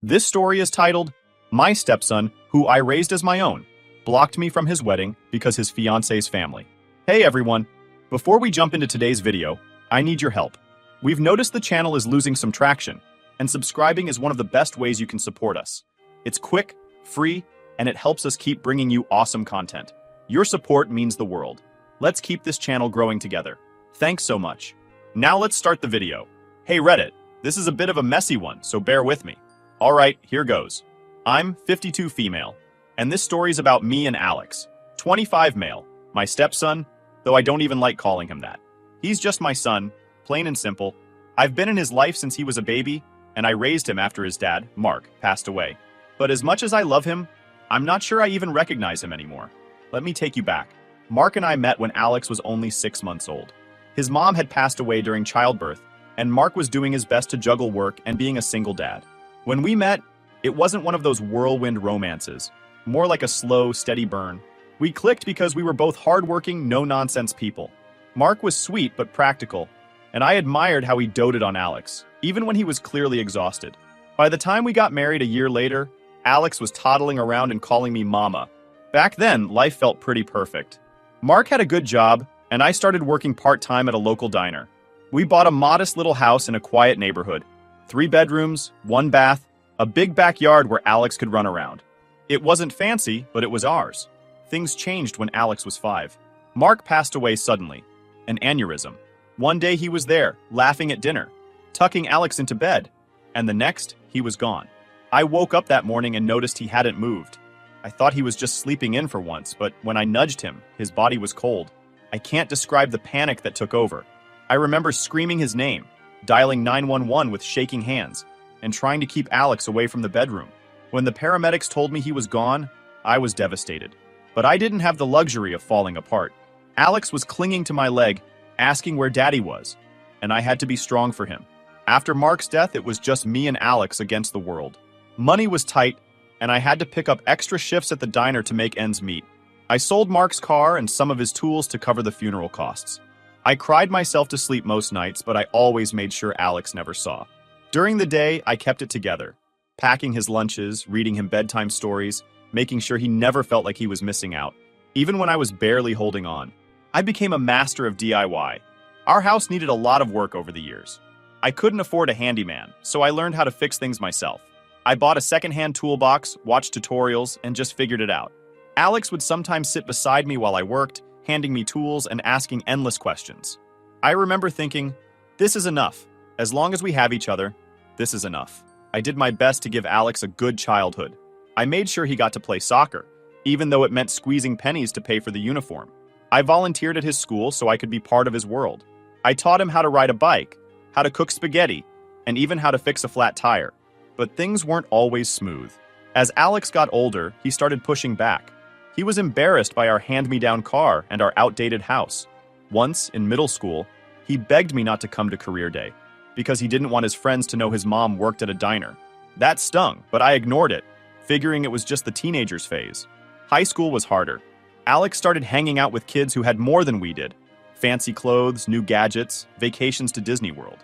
This story is titled, My Stepson, Who I Raised as My Own, Blocked Me from His Wedding Because His Fiancée's Family. Hey everyone! Before we jump into today's video, I need your help. We've noticed the channel is losing some traction, and subscribing is one of the best ways you can support us. It's quick, free, and it helps us keep bringing you awesome content. Your support means the world. Let's keep this channel growing together. Thanks so much. Now let's start the video. Hey Reddit, this is a bit of a messy one, so bear with me. Alright, here goes. I'm 52 female, and this story's about me and Alex, 25 male, my stepson, though I don't even like calling him that. He's just my son, plain and simple. I've been in his life since he was a baby, and I raised him after his dad, Mark, passed away. But as much as I love him, I'm not sure I even recognize him anymore. Let me take you back. Mark and I met when Alex was only 6 months old. His mom had passed away during childbirth, and Mark was doing his best to juggle work and being a single dad. When we met, it wasn't one of those whirlwind romances, more like a slow, steady burn. We clicked because we were both hardworking, no-nonsense people. Mark was sweet but practical, and I admired how he doted on Alex, even when he was clearly exhausted. By the time we got married a year later, Alex was toddling around and calling me mama. Back then, life felt pretty perfect. Mark had a good job, and I started working part-time at a local diner. We bought a modest little house in a quiet neighborhood. 3 bedrooms, 1 bath, a big backyard where Alex could run around. It wasn't fancy, but it was ours. Things changed when Alex was 5. Mark passed away suddenly. An aneurysm. One day he was there, laughing at dinner, tucking Alex into bed, and the next, he was gone. I woke up that morning and noticed he hadn't moved. I thought he was just sleeping in for once, but when I nudged him, his body was cold. I can't describe the panic that took over. I remember screaming his name, dialing 911 with shaking hands, and trying to keep Alex away from the bedroom. When the paramedics told me he was gone, I was devastated. But I didn't have the luxury of falling apart. Alex was clinging to my leg, asking where Daddy was, and I had to be strong for him. After Mark's death, it was just me and Alex against the world. Money was tight, and I had to pick up extra shifts at the diner to make ends meet. I sold Mark's car and some of his tools to cover the funeral costs. I cried myself to sleep most nights, but I always made sure Alex never saw. During the day, I kept it together, packing his lunches, reading him bedtime stories, making sure he never felt like he was missing out, even when I was barely holding on. I became a master of DIY. Our house needed a lot of work over the years. I couldn't afford a handyman, so I learned how to fix things myself. I bought a secondhand toolbox, watched tutorials, and just figured it out. Alex would sometimes sit beside me while I worked, handing me tools and asking endless questions. I remember thinking, this is enough. As long as we have each other, this is enough. I did my best to give Alex a good childhood. I made sure he got to play soccer, even though it meant squeezing pennies to pay for the uniform. I volunteered at his school so I could be part of his world. I taught him how to ride a bike, how to cook spaghetti, and even how to fix a flat tire. But things weren't always smooth. As Alex got older, he started pushing back. He was embarrassed by our hand-me-down car and our outdated house. Once, in middle school, he begged me not to come to career day because he didn't want his friends to know his mom worked at a diner. That stung, but I ignored it, figuring it was just the teenagers phase. High school was harder. Alex started hanging out with kids who had more than we did. Fancy clothes, new gadgets, vacations to Disney World.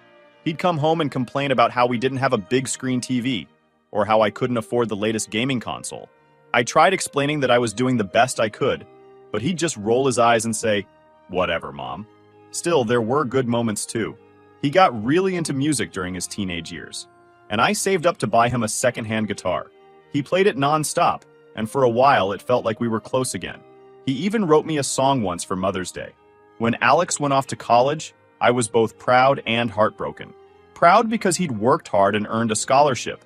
He'd come home and complain about how we didn't have a big screen TV, or how I couldn't afford the latest gaming console. I tried explaining that I was doing the best I could, but he'd just roll his eyes and say, "Whatever, Mom." Still, there were good moments too. He got really into music during his teenage years, and I saved up to buy him a secondhand guitar. He played it non-stop, and for a while it felt like we were close again. He even wrote me a song once for Mother's Day. When Alex went off to college, I was both proud and heartbroken. Proud because he'd worked hard and earned a scholarship,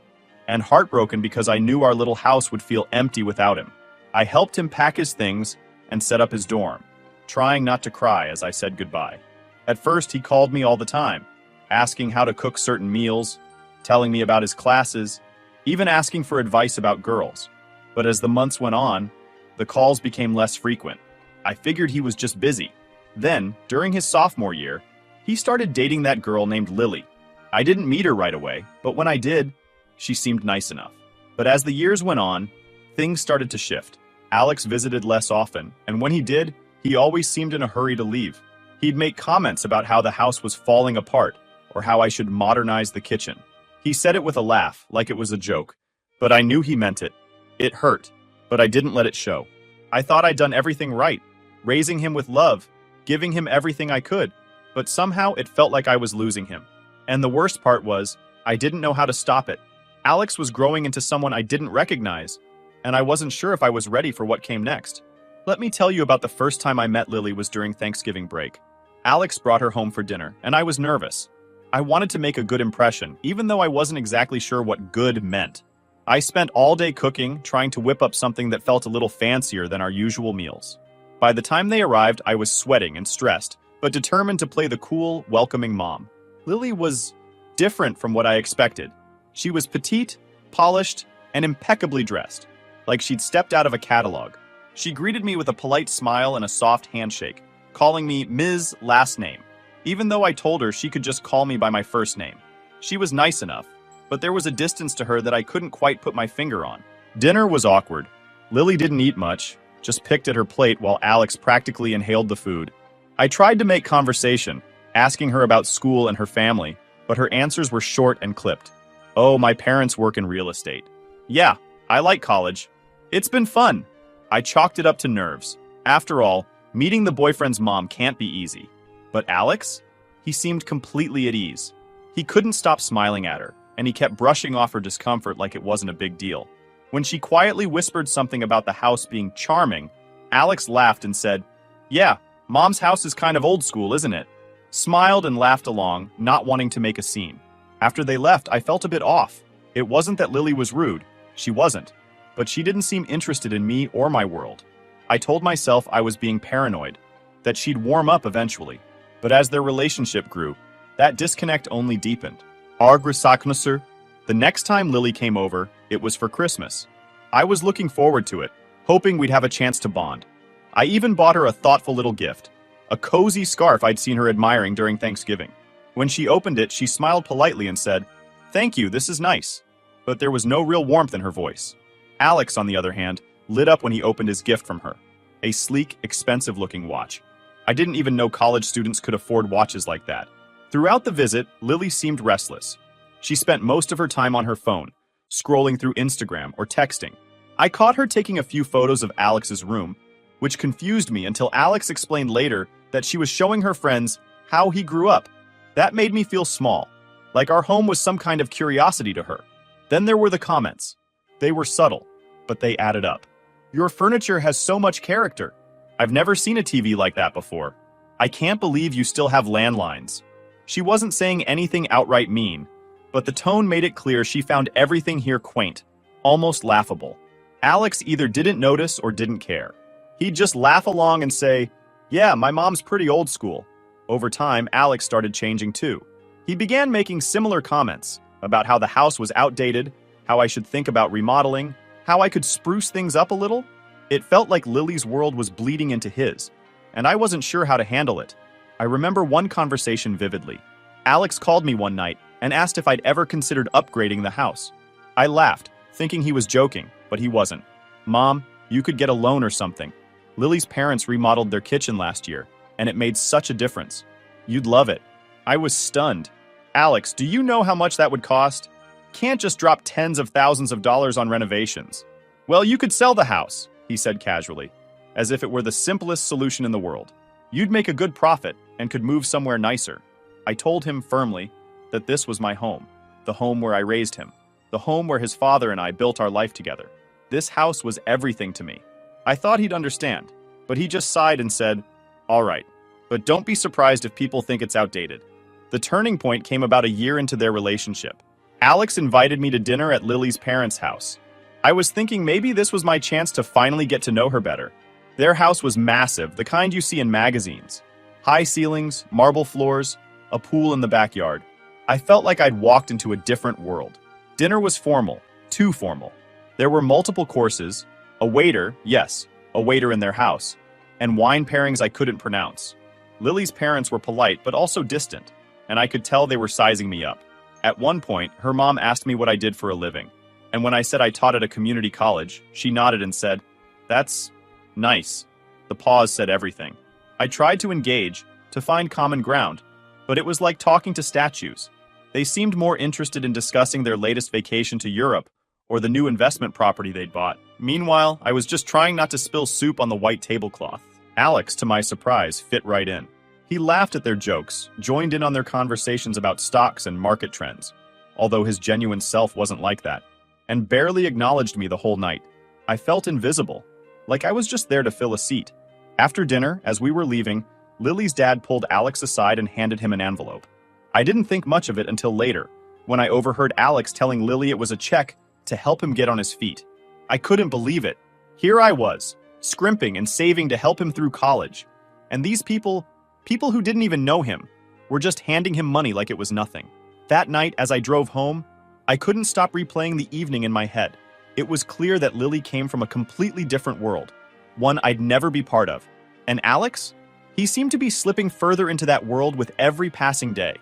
and heartbroken because I knew our little house would feel empty without him. I helped him pack his things and set up his dorm, trying not to cry as I said goodbye. At first, he called me all the time, asking how to cook certain meals, telling me about his classes, even asking for advice about girls. But as the months went on, the calls became less frequent. I figured he was just busy. Then, during his sophomore year, he started dating that girl named Lily. I didn't meet her right away, but when I did, she seemed nice enough. But as the years went on, things started to shift. Alex visited less often, and when he did, he always seemed in a hurry to leave. He'd make comments about how the house was falling apart, or how I should modernize the kitchen. He said it with a laugh, like it was a joke, but I knew he meant it. It hurt, but I didn't let it show. I thought I'd done everything right, raising him with love, giving him everything I could, but somehow it felt like I was losing him. And the worst part was, I didn't know how to stop it. Alex was growing into someone I didn't recognize, and I wasn't sure if I was ready for what came next. Let me tell you about the first time I met Lily was during Thanksgiving break. Alex brought her home for dinner, and I was nervous. I wanted to make a good impression, even though I wasn't exactly sure what good meant. I spent all day cooking, trying to whip up something that felt a little fancier than our usual meals. By the time they arrived, I was sweating and stressed, but determined to play the cool, welcoming mom. Lily was different from what I expected. She was petite, polished, and impeccably dressed, like she'd stepped out of a catalog. She greeted me with a polite smile and a soft handshake, calling me Ms. Last Name, even though I told her she could just call me by my first name. She was nice enough, but there was a distance to her that I couldn't quite put my finger on. Dinner was awkward. Lily didn't eat much, just picked at her plate while Alex practically inhaled the food. I tried to make conversation, asking her about school and her family, but her answers were short and clipped. Oh, my parents work in real estate. Yeah, I like college. It's been fun. I chalked it up to nerves. After all, meeting the boyfriend's mom can't be easy. But Alex? He seemed completely at ease. He couldn't stop smiling at her, and he kept brushing off her discomfort like it wasn't a big deal. When she quietly whispered something about the house being charming, Alex laughed and said, "Yeah, Mom's house is kind of old school, isn't it?" Smiled and laughed along, not wanting to make a scene. After they left, I felt a bit off. It wasn't that Lily was rude. She wasn't. But she didn't seem interested in me or my world. I told myself I was being paranoid, that she'd warm up eventually. But as their relationship grew, that disconnect only deepened. The next time Lily came over, it was for Christmas. I was looking forward to it, hoping we'd have a chance to bond. I even bought her a thoughtful little gift, a cozy scarf I'd seen her admiring during Thanksgiving. When she opened it, she smiled politely and said, "Thank you, this is nice." But there was no real warmth in her voice. Alex, on the other hand, lit up when he opened his gift from her, a sleek, expensive-looking watch. I didn't even know college students could afford watches like that. Throughout the visit, Lily seemed restless. She spent most of her time on her phone, scrolling through Instagram or texting. I caught her taking a few photos of Alex's room, which confused me until Alex explained later that she was showing her friends how he grew up. That made me feel small, like our home was some kind of curiosity to her. Then there were the comments. They were subtle, but they added up. "Your furniture has so much character. I've never seen a TV like that before. I can't believe you still have landlines." She wasn't saying anything outright mean, but the tone made it clear she found everything here quaint, almost laughable. Alex either didn't notice or didn't care. He'd just laugh along and say, "Yeah, my mom's pretty old school." Over time, Alex started changing too. He began making similar comments about how the house was outdated, how I should think about remodeling, how I could spruce things up a little. It felt like Lily's world was bleeding into his, and I wasn't sure how to handle it. I remember one conversation vividly. Alex called me one night and asked if I'd ever considered upgrading the house. I laughed, thinking he was joking, but he wasn't. "Mom, you could get a loan or something. Lily's parents remodeled their kitchen last year, and it made such a difference. You'd love it." I was stunned. "Alex, do you know how much that would cost? Can't just drop tens of thousands of dollars on renovations." "Well, you could sell the house," he said casually, as if it were the simplest solution in the world. "You'd make a good profit and could move somewhere nicer." I told him firmly that this was my home, the home where I raised him, the home where his father and I built our life together. This house was everything to me. I thought he'd understand, but he just sighed and said, "All right, but don't be surprised if people think it's outdated." The turning point came about a year into their relationship. Alex invited me to dinner at Lily's parents' house. I was thinking maybe this was my chance to finally get to know her better. Their house was massive, the kind you see in magazines. High ceilings, marble floors, a pool in the backyard. I felt like I'd walked into a different world. Dinner was formal, too formal. There were multiple courses, a waiter, yes, a waiter in their house, and wine pairings I couldn't pronounce. Lily's parents were polite but also distant, and I could tell they were sizing me up. At one point, her mom asked me what I did for a living, and when I said I taught at a community college, she nodded and said, "That's nice." The pause said everything. I tried to engage, to find common ground, but it was like talking to statues. They seemed more interested in discussing their latest vacation to Europe or the new investment property they'd bought. Meanwhile, I was just trying not to spill soup on the white tablecloth. Alex, to my surprise, fit right in. He laughed at their jokes, joined in on their conversations about stocks and market trends, although his genuine self wasn't like that, and barely acknowledged me the whole night. I felt invisible, like I was just there to fill a seat. After dinner, as we were leaving, Lily's dad pulled Alex aside and handed him an envelope. I didn't think much of it until later, when I overheard Alex telling Lily it was a check to help him get on his feet. I couldn't believe it. Here I was, scrimping and saving to help him through college. And these people who didn't even know him, were just handing him money like it was nothing. That night, as I drove home, I couldn't stop replaying the evening in my head. It was clear that Lily came from a completely different world, one I'd never be part of. And Alex? He seemed to be slipping further into that world with every passing day.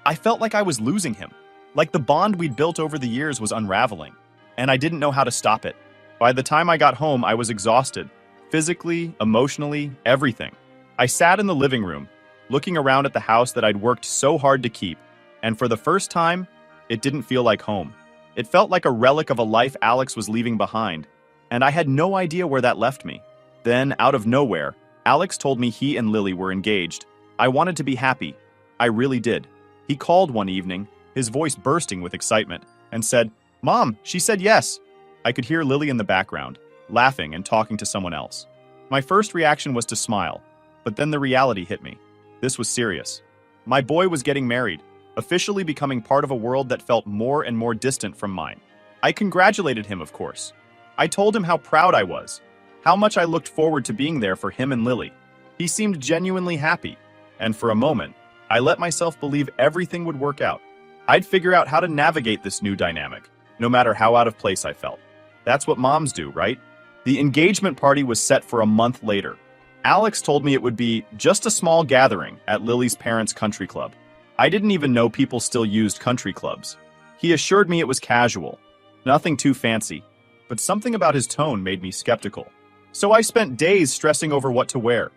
I felt like I was losing him, like the bond we'd built over the years was unraveling, and I didn't know how to stop it. By the time I got home, I was exhausted, physically, emotionally, everything. I sat in the living room, looking around at the house that I'd worked so hard to keep, and for the first time, it didn't feel like home. It felt like a relic of a life Alex was leaving behind, and I had no idea where that left me. Then, out of nowhere, Alex told me he and Lily were engaged. I wanted to be happy. I really did. He called one evening, his voice bursting with excitement, and said, "Mom, she said yes." I could hear Lily in the background, laughing and talking to someone else. My first reaction was to smile, but then the reality hit me. This was serious. My boy was getting married, officially becoming part of a world that felt more and more distant from mine. I congratulated him, of course. I told him how proud I was, how much I looked forward to being there for him and Lily. He seemed genuinely happy, and for a moment, I let myself believe everything would work out. I'd figure out how to navigate this new dynamic, no matter how out of place I felt. That's what moms do, right? The engagement party was set for a month later. Alex told me it would be just a small gathering at Lily's parents' country club. I didn't even know people still used country clubs. He assured me it was casual, nothing too fancy, but something about his tone made me skeptical. So I spent days stressing over what to wear.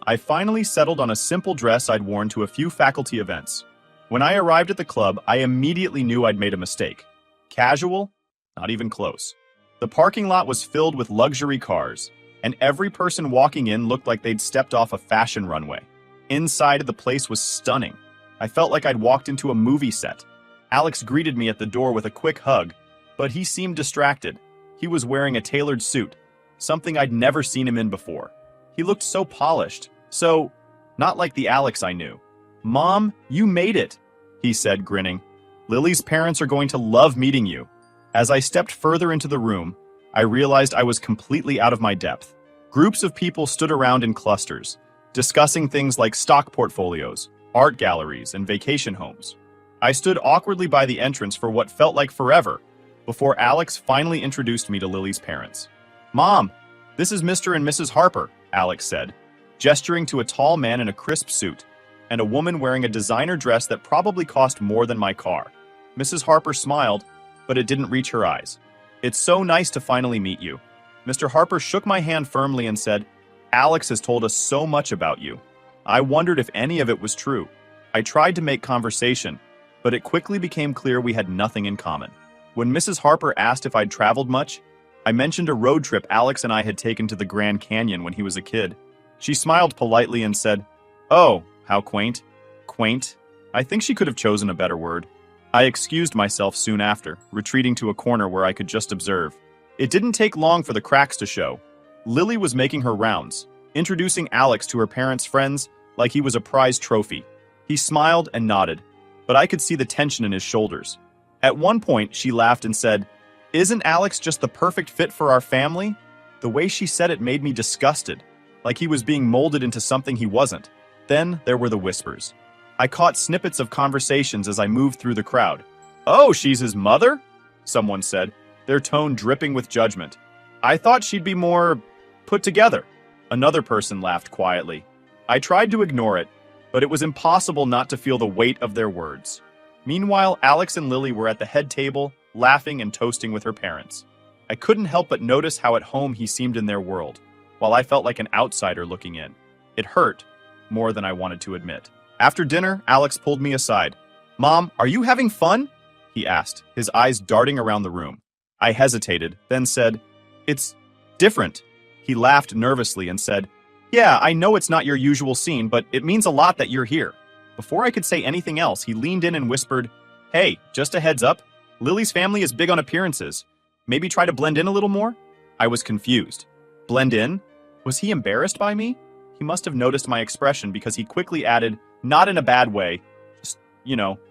I finally settled on a simple dress I'd worn to a few faculty events. When I arrived at the club, I immediately knew I'd made a mistake. Casual? Not even close. The parking lot was filled with luxury cars, and every person walking in looked like they'd stepped off a fashion runway. Inside, the place was stunning. I felt like I'd walked into a movie set. Alex greeted me at the door with a quick hug, but he seemed distracted. He was wearing a tailored suit, something I'd never seen him in before. He looked so polished, so not like the Alex I knew. "Mom, you made it," he said, grinning. "Lily's parents are going to love meeting you." As I stepped further into the room, I realized I was completely out of my depth. Groups of people stood around in clusters, discussing things like stock portfolios, art galleries, and vacation homes. I stood awkwardly by the entrance for what felt like forever, before Alex finally introduced me to Lily's parents. "Mom, this is Mr. and Mrs. Harper," Alex said, gesturing to a tall man in a crisp suit, and a woman wearing a designer dress that probably cost more than my car. Mrs. Harper smiled, but it didn't reach her eyes. "It's so nice to finally meet you." Mr. Harper shook my hand firmly and said, "Alex has told us so much about you." I wondered if any of it was true. I tried to make conversation, but it quickly became clear we had nothing in common. When Mrs. Harper asked if I'd traveled much, I mentioned a road trip Alex and I had taken to the Grand Canyon when he was a kid. She smiled politely and said, "Oh, how quaint." Quaint? I think she could have chosen a better word. I excused myself soon after, retreating to a corner where I could just observe. It didn't take long for the cracks to show. Lily was making her rounds, introducing Alex to her parents' friends like he was a prize trophy. He smiled and nodded, but I could see the tension in his shoulders. At one point, she laughed and said, "Isn't Alex just the perfect fit for our family?" The way she said it made me disgusted, like he was being molded into something he wasn't. Then there were the whispers. I caught snippets of conversations as I moved through the crowd. "Oh, she's his mother?" someone said, their tone dripping with judgment. "I thought she'd be more put together." Another person laughed quietly. I tried to ignore it, but it was impossible not to feel the weight of their words. Meanwhile, Alex and Lily were at the head table, laughing and toasting with her parents. I couldn't help but notice how at home he seemed in their world, while I felt like an outsider looking in. It hurt, more than I wanted to admit. After dinner, Alex pulled me aside. "Mom, are you having fun?" he asked, his eyes darting around the room. I hesitated, then said, "It's different." He laughed nervously and said, "Yeah, I know it's not your usual scene, but it means a lot that you're here." Before I could say anything else, he leaned in and whispered, "Hey, just a heads up. Lily's family is big on appearances. Maybe try to blend in a little more?" I was confused. Blend in? Was he embarrassed by me? He must have noticed my expression because he quickly added, "Not in a bad way. Just,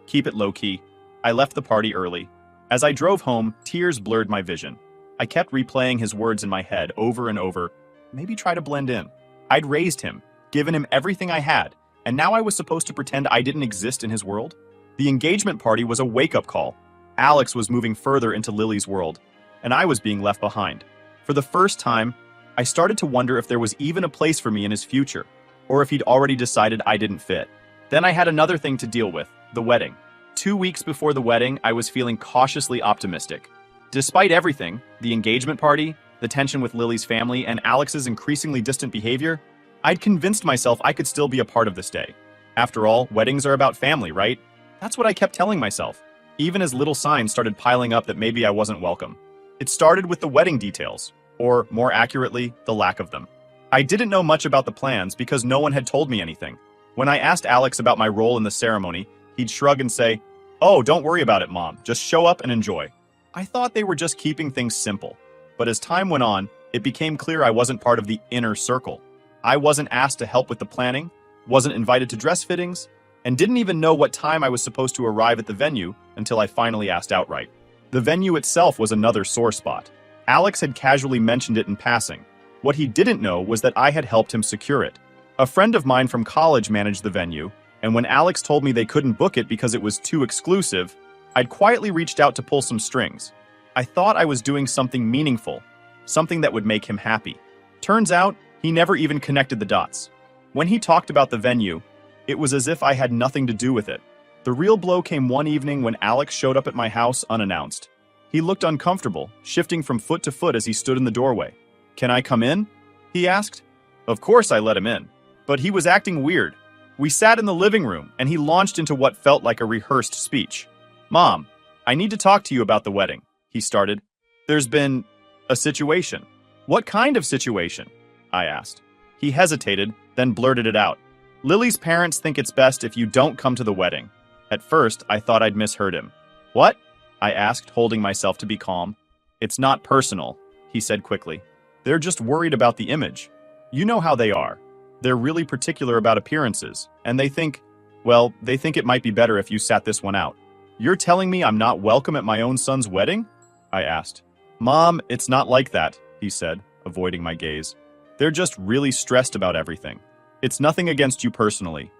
keep it low-key." I left the party early. As I drove home, tears blurred my vision. I kept replaying his words in my head over and over. Maybe try to blend in. I'd raised him, given him everything I had, and now I was supposed to pretend I didn't exist in his world? The engagement party was a wake-up call. Alex was moving further into Lily's world, and I was being left behind. For the first time, I started to wonder if there was even a place for me in his future, or if he'd already decided I didn't fit. Then I had another thing to deal with, the wedding. 2 weeks before the wedding, I was feeling cautiously optimistic. Despite everything, the engagement party, the tension with Lily's family, and Alex's increasingly distant behavior, I'd convinced myself I could still be a part of this day. After all, weddings are about family, right? That's what I kept telling myself, even as little signs started piling up that maybe I wasn't welcome. It started with the wedding details, or more accurately, the lack of them. I didn't know much about the plans because no one had told me anything. When I asked Alex about my role in the ceremony, he'd shrug and say, "Oh, don't worry about it, Mom. Just show up and enjoy." I thought they were just keeping things simple. But as time went on, it became clear I wasn't part of the inner circle. I wasn't asked to help with the planning, wasn't invited to dress fittings, and didn't even know what time I was supposed to arrive at the venue until I finally asked outright. The venue itself was another sore spot. Alex had casually mentioned it in passing. What he didn't know was that I had helped him secure it. A friend of mine from college managed the venue, and when Alex told me they couldn't book it because it was too exclusive, I'd quietly reached out to pull some strings. I thought I was doing something meaningful, something that would make him happy. Turns out, he never even connected the dots. When he talked about the venue, it was as if I had nothing to do with it. The real blow came one evening when Alex showed up at my house unannounced. He looked uncomfortable, shifting from foot to foot as he stood in the doorway. "Can I come in?" he asked. Of course I let him in, but he was acting weird. We sat in the living room, and he launched into what felt like a rehearsed speech. "Mom, I need to talk to you about the wedding," he started. "There's been a situation." "What kind of situation?" I asked. He hesitated, then blurted it out. "Lily's parents think it's best if you don't come to the wedding." At first, I thought I'd misheard him. "What?" I asked, holding myself to be calm. "It's not personal," he said quickly. "They're just worried about the image. You know how they are. They're really particular about appearances, and they think it might be better if you sat this one out." "You're telling me I'm not welcome at my own son's wedding?" I asked. "Mom, it's not like that," he said, avoiding my gaze. "They're just really stressed about everything. It's nothing against you personally."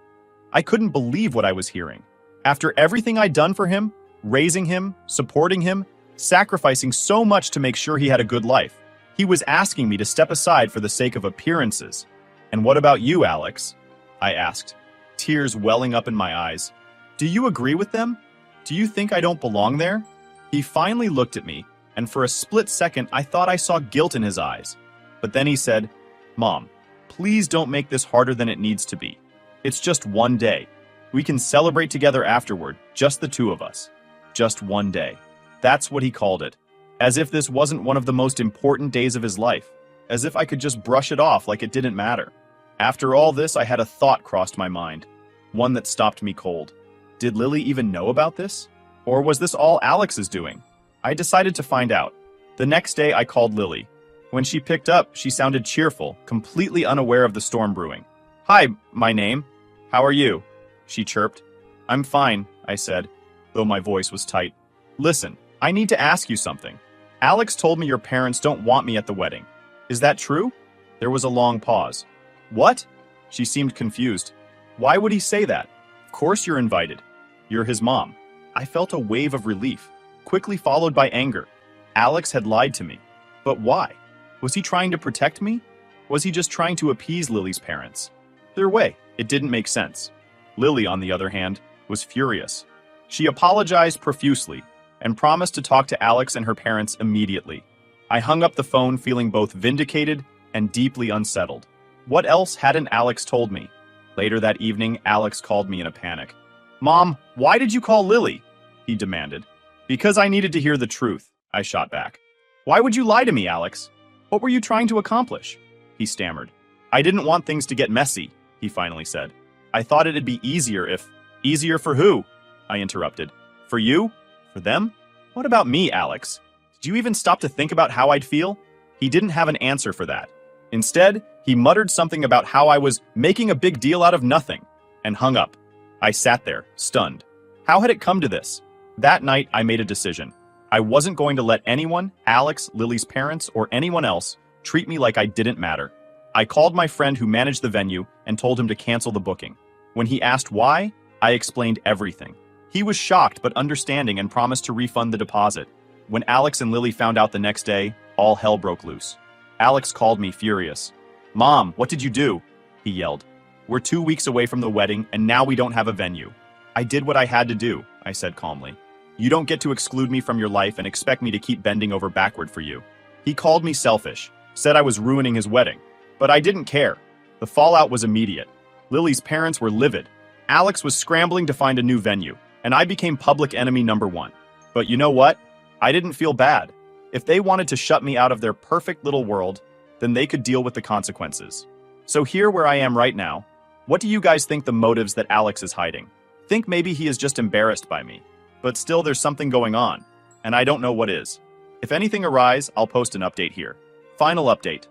I couldn't believe what I was hearing. After everything I'd done for him, raising him, supporting him, sacrificing so much to make sure he had a good life, he was asking me to step aside for the sake of appearances. "And what about you, Alex?" I asked, tears welling up in my eyes. "Do you agree with them? Do you think I don't belong there?" He finally looked at me, and for a split second I thought I saw guilt in his eyes. But then he said, "Mom, please don't make this harder than it needs to be. It's just one day. We can celebrate together afterward, just the two of us. Just one day." That's what he called it. As if this wasn't one of the most important days of his life. As if I could just brush it off like it didn't matter. After all this, I had a thought crossed my mind. One that stopped me cold. Did Lily even know about this? Or was this all Alex's doing? I decided to find out. The next day, I called Lily. When she picked up, she sounded cheerful, completely unaware of the storm brewing. "Hi, my name. How are you?" she chirped. "I'm fine," I said, though my voice was tight. "Listen, I need to ask you something. Alex told me your parents don't want me at the wedding. Is that true?" There was a long pause. "What?" She seemed confused. "Why would he say that? Of course you're invited. You're his mom." I felt a wave of relief, quickly followed by anger. Alex had lied to me. But why? Was he trying to protect me? Was he just trying to appease Lily's parents? Either way, it didn't make sense. Lily, on the other hand, was furious. She apologized profusely and promised to talk to Alex and her parents immediately. I hung up the phone feeling both vindicated and deeply unsettled. What else hadn't Alex told me? Later that evening, Alex called me in a panic. "Mom, why did you call Lily?" he demanded. "Because I needed to hear the truth," I shot back. Why would you lie to me, Alex? What were you trying to accomplish? He stammered. I didn't want things to get messy, he finally said. I thought it'd be easier if... Easier for who? I interrupted. For you? For them? What about me, Alex? Did you even stop to think about how I'd feel? He didn't have an answer for that. Instead, he muttered something about how I was making a big deal out of nothing, and hung up. I sat there, stunned. How had it come to this? That night, I made a decision. I wasn't going to let anyone, Alex, Lily's parents, or anyone else, treat me like I didn't matter. I called my friend who managed the venue and told him to cancel the booking. When he asked why, I explained everything. He was shocked but understanding and promised to refund the deposit. When Alex and Lily found out the next day, all hell broke loose. Alex called me furious. Mom, what did you do? He yelled. We're 2 weeks away from the wedding and now we don't have a venue. I did what I had to do, I said calmly. You don't get to exclude me from your life and expect me to keep bending over backward for you. He called me selfish, said I was ruining his wedding. But I didn't care. The fallout was immediate. Lily's parents were livid. Alex was scrambling to find a new venue, and I became public enemy number 1. But you know what? I didn't feel bad. If they wanted to shut me out of their perfect little world, then they could deal with the consequences. So here where I am right now, what do you guys think the motives that Alex is hiding? Think maybe he is just embarrassed by me. But still there's something going on, and I don't know what is. If anything arises, I'll post an update here. Final update.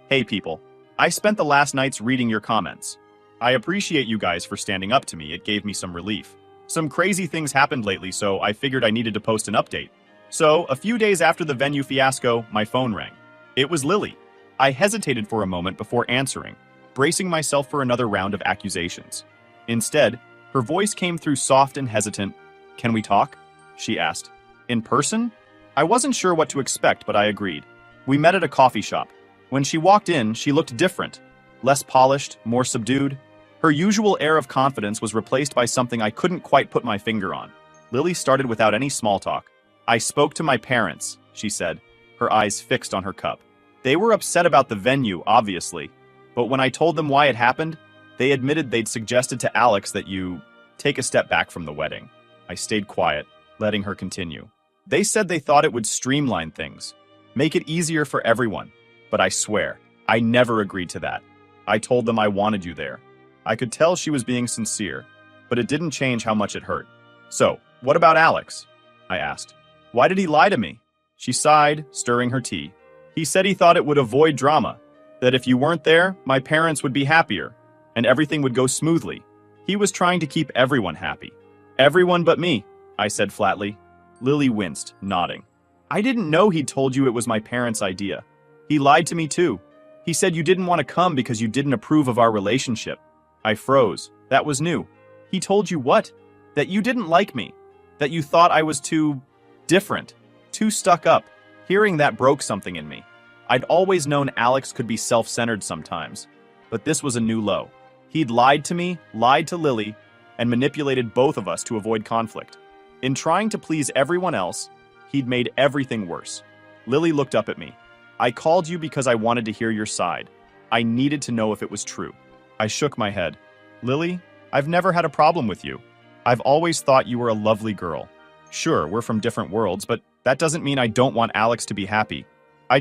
Hey people, I spent the last nights reading your comments. I appreciate you guys for standing up to me, it gave me some relief. Some crazy things happened lately, so I figured I needed to post an update. So, a few days after the venue fiasco, my phone rang. It was Lily. I hesitated for a moment before answering, bracing myself for another round of accusations. Instead, her voice came through soft and hesitant. Can we talk? She asked. In person? I wasn't sure what to expect, but I agreed. We met at a coffee shop. When she walked in, she looked different. Less polished, more subdued. Her usual air of confidence was replaced by something I couldn't quite put my finger on. Lily started without any small talk. I spoke to my parents, she said, her eyes fixed on her cup. They were upset about the venue, obviously. But when I told them why it happened, they admitted they'd suggested to Alex that you take a step back from the wedding. I stayed quiet, letting her continue. They said they thought it would streamline things, make it easier for everyone. But I swear, I never agreed to that. I told them I wanted you there. I could tell she was being sincere, but it didn't change how much it hurt. So, what about Alex? I asked. Why did he lie to me? She sighed, stirring her tea. He said he thought it would avoid drama, that if you weren't there, my parents would be happier, and everything would go smoothly. He was trying to keep everyone happy. Everyone but me, I said flatly. Lily winced, nodding. I didn't know he'd told you it was my parents' idea. He lied to me too. He said you didn't want to come because you didn't approve of our relationship. I froze. That was new. He told you what? That you didn't like me. That you thought I was too different, too stuck up. Hearing that broke something in me. I'd always known Alex could be self-centered sometimes, but this was a new low. He'd lied to me, lied to Lily, and manipulated both of us to avoid conflict. In trying to please everyone else, he'd made everything worse. Lily looked up at me. I called you because I wanted to hear your side. I needed to know if it was true. I shook my head. Lily, I've never had a problem with you. I've always thought you were a lovely girl. Sure, we're from different worlds, but that doesn't mean I don't want Alex to be happy. I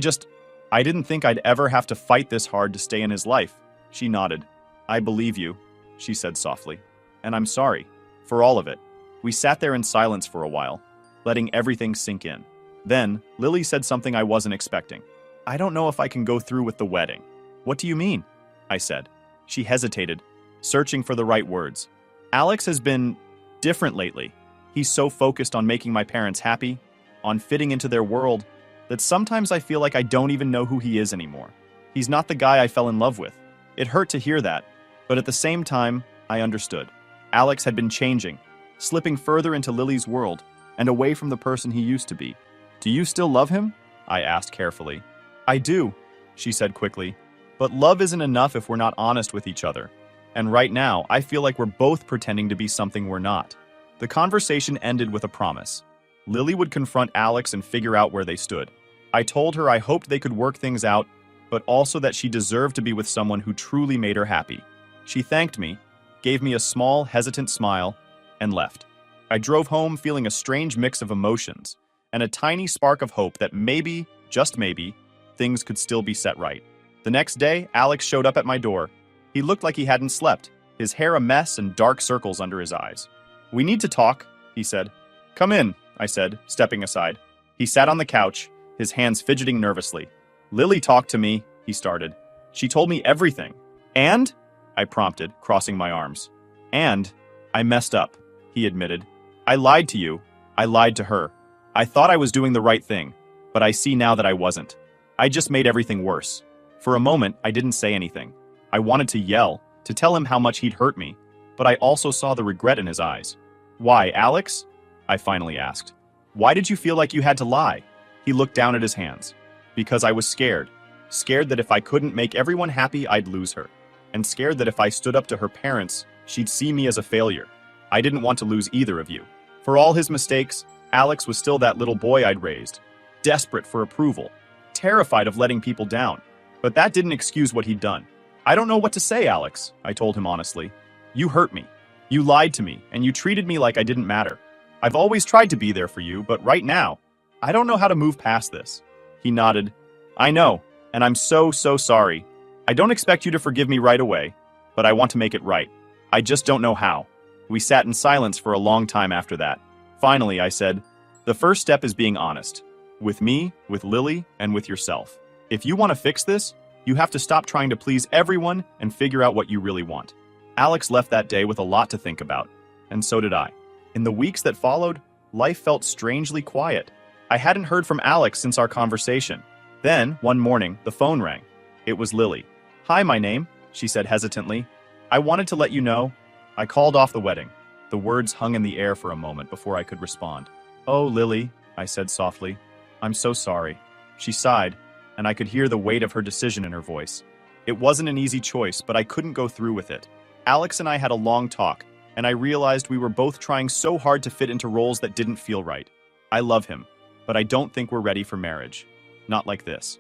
didn't think I'd ever have to fight this hard to stay in his life. She nodded. I believe you, she said softly. And I'm sorry. For all of it. We sat there in silence for a while, letting everything sink in. Then, Lily said something I wasn't expecting. I don't know if I can go through with the wedding. What do you mean? I said. She hesitated, searching for the right words. Alex has been different lately. He's so focused on making my parents happy, on fitting into their world, that sometimes I feel like I don't even know who he is anymore. He's not the guy I fell in love with. It hurt to hear that, but at the same time, I understood. Alex had been changing, slipping further into Lily's world and away from the person he used to be. Do you still love him? I asked carefully. I do, she said quickly. But love isn't enough if we're not honest with each other. And right now, I feel like we're both pretending to be something we're not. The conversation ended with a promise. Lily would confront Alex and figure out where they stood. I told her I hoped they could work things out, but also that she deserved to be with someone who truly made her happy. She thanked me, gave me a small, hesitant smile, and left. I drove home feeling a strange mix of emotions, and a tiny spark of hope that maybe, just maybe, things could still be set right. The next day, Alex showed up at my door. He looked like he hadn't slept, his hair a mess and dark circles under his eyes. "We need to talk," he said. "Come in," I said, stepping aside. He sat on the couch, his hands fidgeting nervously. "Lily talked to me," he started. "She told me everything." "And?" I prompted, crossing my arms. "And I messed up," he admitted. "I lied to you. I lied to her. I thought I was doing the right thing, but I see now that I wasn't. I just made everything worse." For a moment, I didn't say anything. I wanted to yell, to tell him how much he'd hurt me, but I also saw the regret in his eyes. "Why, Alex?" I finally asked. "Why did you feel like you had to lie?" He looked down at his hands. "Because I was scared. Scared that if I couldn't make everyone happy, I'd lose her. And scared that if I stood up to her parents, she'd see me as a failure. I didn't want to lose either of you." For all his mistakes, Alex was still that little boy I'd raised, desperate for approval, terrified of letting people down. But that didn't excuse what he'd done. "I don't know what to say, Alex," I told him honestly. "You hurt me. You lied to me, and you treated me like I didn't matter. I've always tried to be there for you, but right now, I don't know how to move past this." He nodded. "I know, and I'm so sorry. I don't expect you to forgive me right away, but I want to make it right. I just don't know how." We sat in silence for a long time after that. Finally, I said, "The first step is being honest. With me, with Lily, and with yourself. If you want to fix this, you have to stop trying to please everyone and figure out what you really want." Alex left that day with a lot to think about, and so did I. In the weeks that followed, life felt strangely quiet. I hadn't heard from Alex since our conversation. Then, one morning, the phone rang. It was Lily. "Hi, my name," she said hesitantly. "I wanted to let you know. I called off the wedding." The words hung in the air for a moment before I could respond. "Oh, Lily," I said softly. "I'm so sorry." She sighed, and I could hear the weight of her decision in her voice. It wasn't an easy choice, but I couldn't go through with it. Alex and I had a long talk, and I realized we were both trying so hard to fit into roles that didn't feel right. I love him, but I don't think we're ready for marriage. Not like this.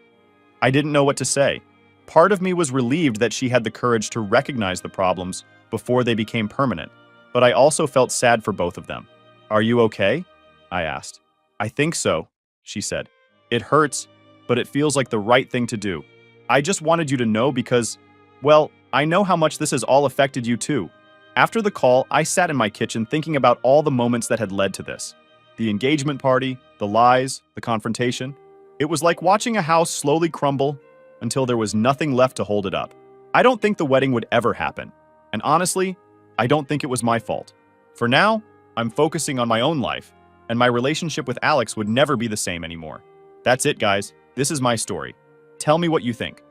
I didn't know what to say. Part of me was relieved that she had the courage to recognize the problems before they became permanent, but I also felt sad for both of them. "Are you okay?" I asked. "I think so," she said. "It hurts, but it feels like the right thing to do. I just wanted you to know because, well, I know how much this has all affected you too." After the call, I sat in my kitchen thinking about all the moments that had led to this. The engagement party, the lies, the confrontation. It was like watching a house slowly crumble until there was nothing left to hold it up. I don't think the wedding would ever happen. And honestly, I don't think it was my fault. For now, I'm focusing on my own life, and my relationship with Alex would never be the same anymore. That's it, guys. This is my story. Tell me what you think.